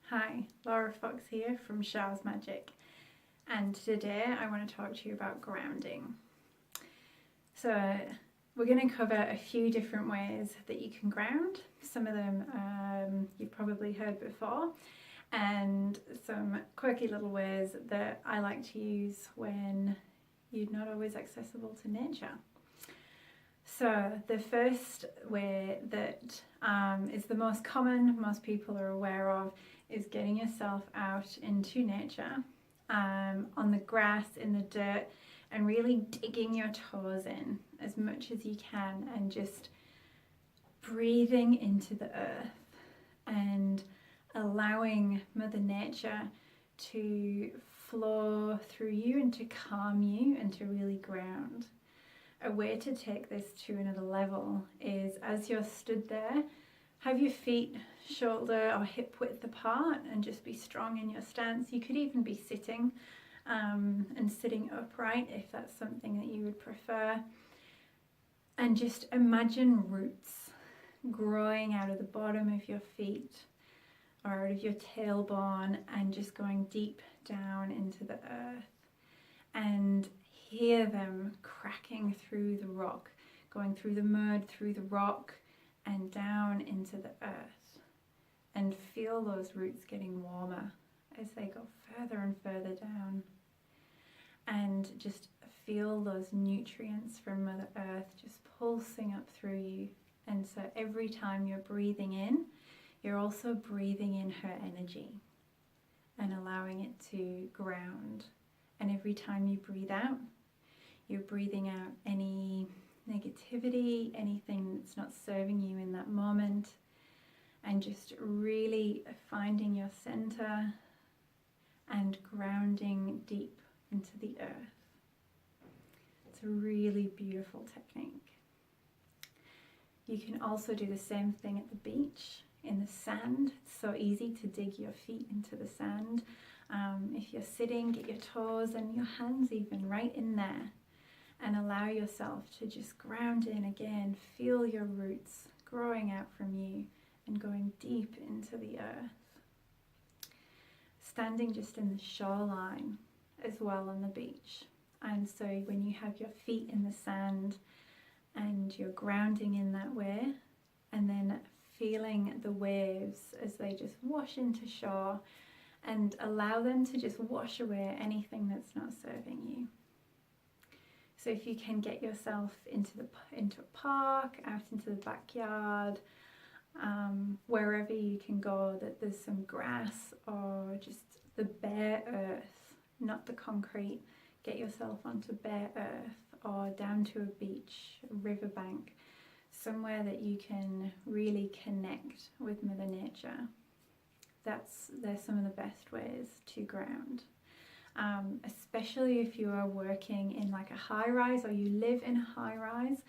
Hi, Laura Fox here from Shah's Magic, and today I want to talk to you about grounding. So we're going to cover a few different ways that you can ground. Some of them you've probably heard before, and some quirky little ways that I like to use when you're not always accessible to nature. So the first way that is the most common, most people are aware of, is getting yourself out into nature, on the grass, in the dirt, and really digging your toes in as much as you can and just breathing into the earth and allowing Mother Nature to flow through you and to calm you and to really ground. A way to take this to another level is, as you're stood there, have your feet shoulder or hip width apart and just be strong in your stance. You could even be sitting and sitting upright if that's something that you would prefer. And just imagine roots growing out of the bottom of your feet or out of your tailbone and just going deep down into the earth. And hear them cracking through the rock, going through the mud, through the rock, and down into the earth. And feel those roots getting warmer as they go further and further down. And just feel those nutrients from Mother Earth just pulsing up through you. And so every time you're breathing in, you're also breathing in her energy and allowing it to ground. And every time you breathe out, you're breathing out any negativity, anything that's not serving you in that moment, and just really finding your center and grounding deep into the earth. It's a really beautiful technique. You can also do the same thing at the beach, in the sand. It's so easy to dig your feet into the sand. If you're sitting, get your toes and your hands even right in there and allow yourself to just ground in again. Feel your roots growing out from you and going deep into the earth. Standing just in the shoreline as well on the beach. And so when you have your feet in the sand and you're grounding in that way, and then feeling the waves as they just wash into shore, and allow them to just wash away anything that's not serving you. So if you can get yourself into a park, out into the backyard, wherever you can go, that there's some grass or just the bare earth, not the concrete. Get yourself onto bare earth or down to a beach, a riverbank, somewhere that you can really connect with Mother Nature. They're some of the best ways to ground. Especially if you are working in like a high rise or you live in a high rise,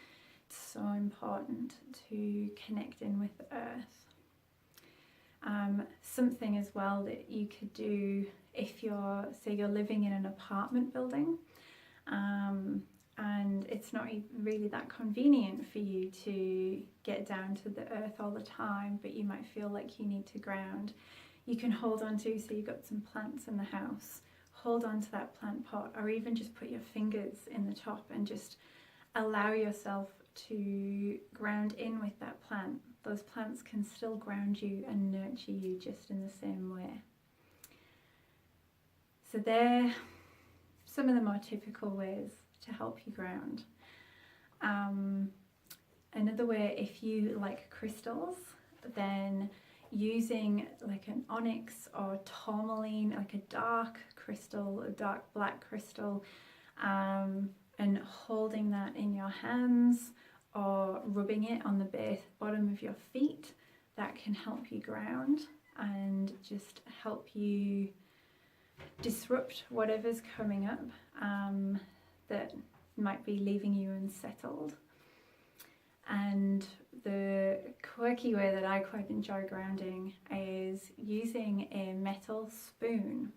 it's so important to connect in with the earth. Something as well that you could do if you're living in an apartment building, and it's not really that convenient for you to get down to the earth all the time, but you might feel like you need to ground. You can hold on to, so you've got some plants in the house, hold on to that plant pot, or even just put your fingers in the top and just allow yourself to ground in with that plant. Those plants can still ground you and nurture you just in the same way. So they're some of the more typical ways to help you ground. Another way, if you like crystals, then using like an onyx or tourmaline, like a dark crystal, a dark black crystal, and holding that in your hands or rubbing it on the bottom of your feet, that can help you ground and just help you disrupt whatever's coming up that might be leaving you unsettled. And the quirky way that I quite enjoy grounding is using a metal spoon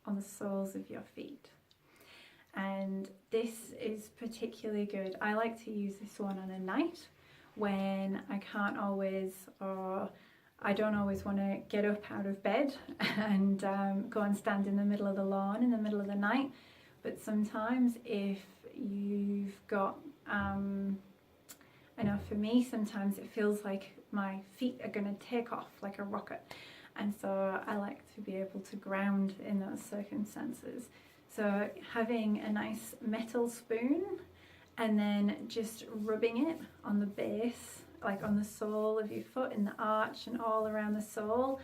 on the soles of your feet. And this is particularly good. I like to use this one on a night when I can't always, or I don't always want to get up out of bed and go and stand in the middle of the lawn in the middle of the night. But sometimes if you've got, I know for me, sometimes it feels like my feet are going to take off like a rocket. And so I like to be able to ground in those circumstances. So having a nice metal spoon and then just rubbing it on the base, like on the sole of your foot, in the arch and all around the sole,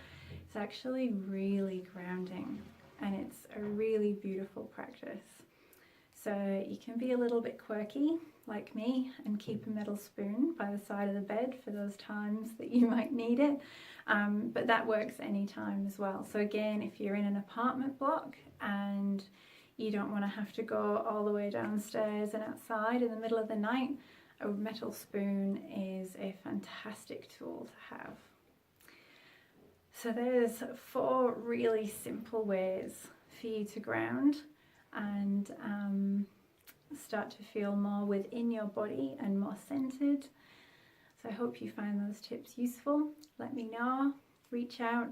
it's actually really grounding, and it's a really beautiful practice. So you can be a little bit quirky like me and keep a metal spoon by the side of the bed for those times that you might need it, but that works anytime as well. So again, if you're in an apartment block and you don't want to have to go all the way downstairs and outside in the middle of the night, a metal spoon is a fantastic tool to have. So there's 4 really simple ways for you to ground and start to feel more within your body and more centered. So I hope you find those tips useful. Let me know. Reach out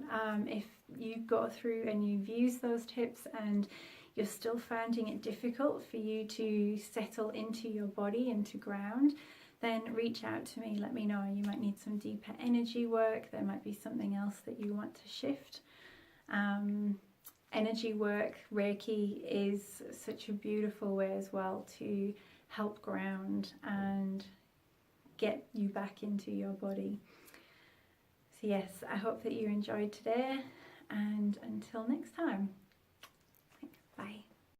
if you go through and you've used those tips and you're still finding it difficult for you to settle into your body and to ground, then reach out to me. Let me know. You might need some deeper energy work. There might be something else that you want to shift. Energy work, reiki, is such a beautiful way as well to help ground and get you back into your body. So yes, I hope that you enjoyed today, and until next time. Bye.